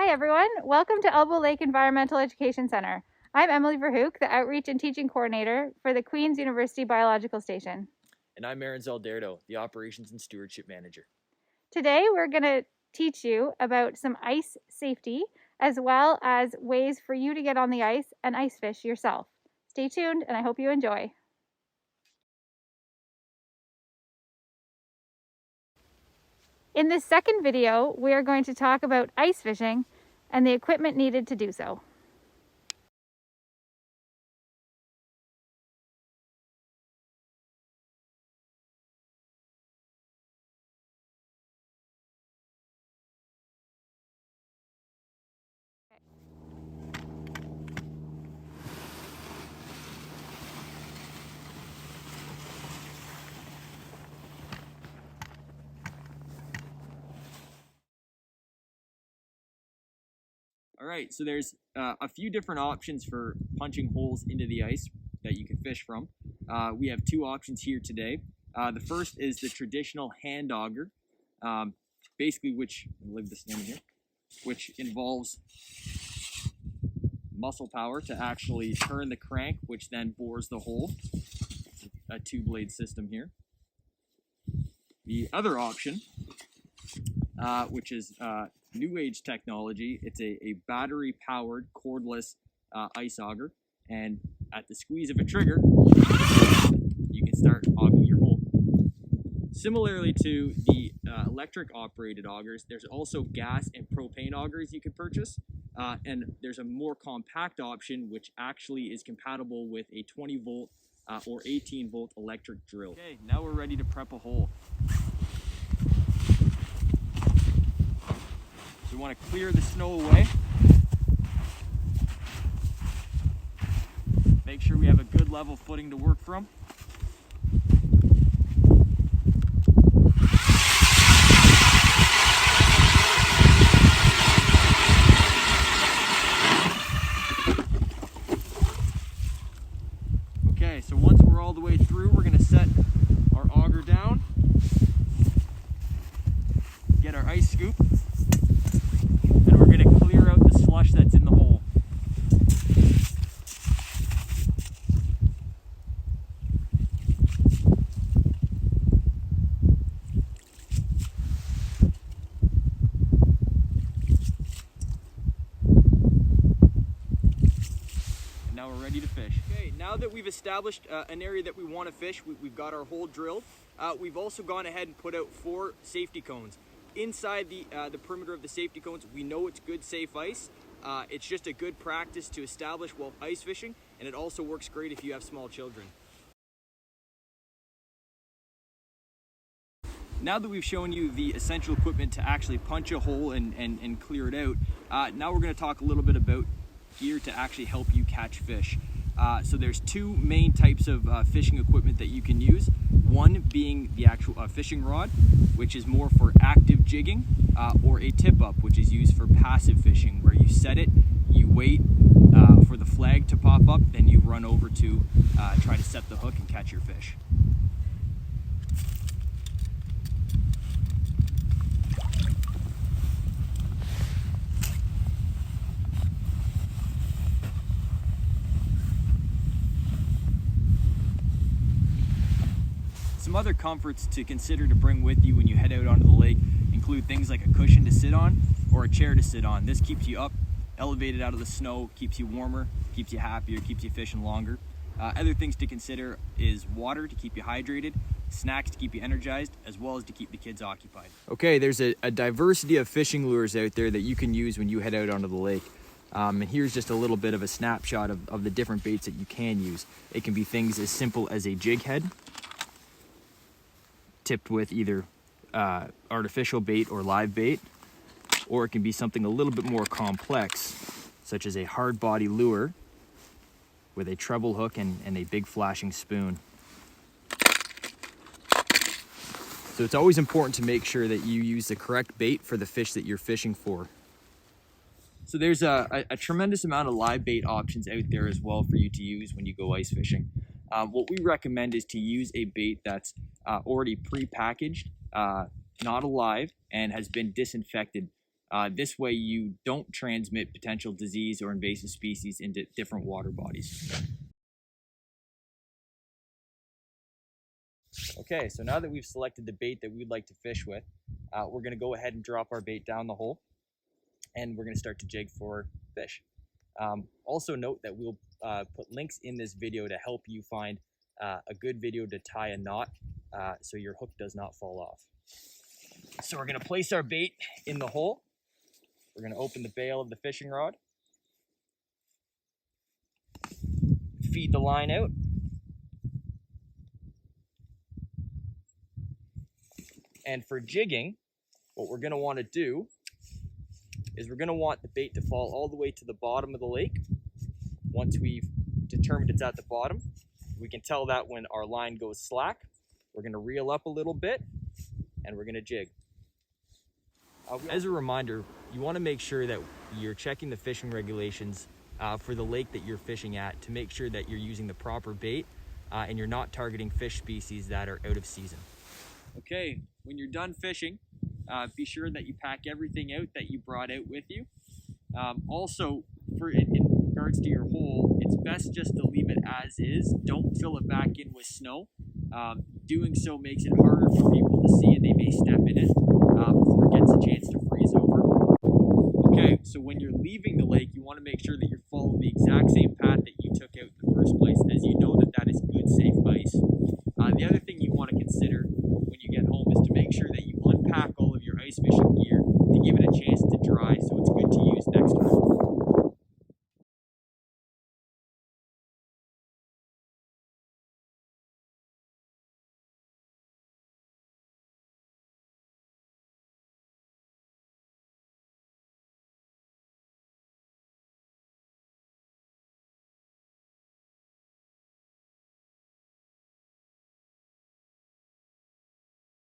Hi everyone, welcome to Elbow Lake Environmental Education Center. I'm Emily Verhoek, the Outreach and Teaching Coordinator for the Queen's University Biological Station. And I'm Zolderdo, the Operations and Stewardship Manager. Today we're going to teach you about some ice safety as well as ways for you to get on the ice and ice fish yourself. Stay tuned and I hope you enjoy. In this second video, we are going to talk about ice fishing and the equipment needed to do so. All right, so there's a few different options for punching holes into the ice that you can fish from. We have two options here today. The first is the traditional hand auger, basically which involves muscle power to actually turn the crank, which then bores the hole. It's a two-blade system here. The other option, which is new age technology. It's a battery powered cordless ice auger, and at the squeeze of a trigger you can start auging your hole. Similarly to the electric operated augers, there's also gas and propane augers you can purchase, and there's a more compact option which actually is compatible with a 20 volt or 18 volt electric drill. Okay, now we're ready to prep a hole. So we want to clear the snow away. Make sure we have a good level footing to work from. Okay, so once we're all the way through, we're going to set our auger down, get our ice scoop, and we're going to clear out the slush that's in the hole. And now we're ready to fish. Okay, now that we've established an area that we want to fish, we've got our hole drilled. We've also gone ahead and put out 4 safety cones. Inside the perimeter of the safety cones, we know it's good, safe ice. It's just a good practice to establish while ice fishing, and it also works great if you have small children. Now that we've shown you the essential equipment to actually punch a hole and clear it out, now we're going to talk a little bit about gear to actually help you catch fish. So there's 2 main types of fishing equipment that you can use. One being the actual fishing rod, which is more for active jigging, or a tip-up, which is used for passive fishing, where you set it, you wait for the flag to pop up, then you run over to try to set the hook and catch your fish. Some other comforts to consider to bring with you when you head out onto the lake include things like a cushion to sit on or a chair to sit on. This keeps you up, elevated out of the snow, keeps you warmer, keeps you happier, keeps you fishing longer. Other things to consider is water to keep you hydrated, snacks to keep you energized, as well as to keep the kids occupied. Okay, there's a diversity of fishing lures out there that you can use when you head out onto the lake. And here's just a little bit of a snapshot of the different baits that you can use. It can be things as simple as a jig head, tipped with either artificial bait or live bait, or it can be something a little bit more complex, such as a hard body lure with a treble hook and a big flashing spoon. So it's always important to make sure that you use the correct bait for the fish that you're fishing for. So there's a tremendous amount of live bait options out there as well for you to use when you go ice fishing. What we recommend is to use a bait that's already pre-packaged, not alive, and has been disinfected This way you don't transmit potential disease or invasive species into different water bodies. Okay, so now that we've selected the bait that we'd like to fish with, we're going to go ahead and drop our bait down the hole, and we're going to start to jig for fish. Also note that we'll put links in this video to help you find a good video to tie a knot so your hook does not fall off. So we're going to place our bait in the hole. We're going to open the bail of the fishing rod, feed the line out, and for jigging, what we're going to want to do is we're going to want the bait to fall all the way to the bottom of the lake. Once we've determined it's at the bottom, we can tell that when our line goes slack. We're going to reel up a little bit, and we're going to jig. As a reminder, you want to make sure that you're checking the fishing regulations for the lake that you're fishing at to make sure that you're using the proper bait and you're not targeting fish species that are out of season. Okay, when you're done fishing, be sure that you pack everything out that you brought out with you. Also, in regards to your hole, it's best just to leave it as is. Don't fill it back in with snow. Doing so makes it harder for people to see, and they may step in it before it gets a chance to freeze over. Okay, so when you're leaving the lake, you want to make sure that you're following the exact same path that you took out in the first place, as you know that that is good, safe ice. The other thing you want to consider when you get home is to make sure that you unpack all of your ice fishing gear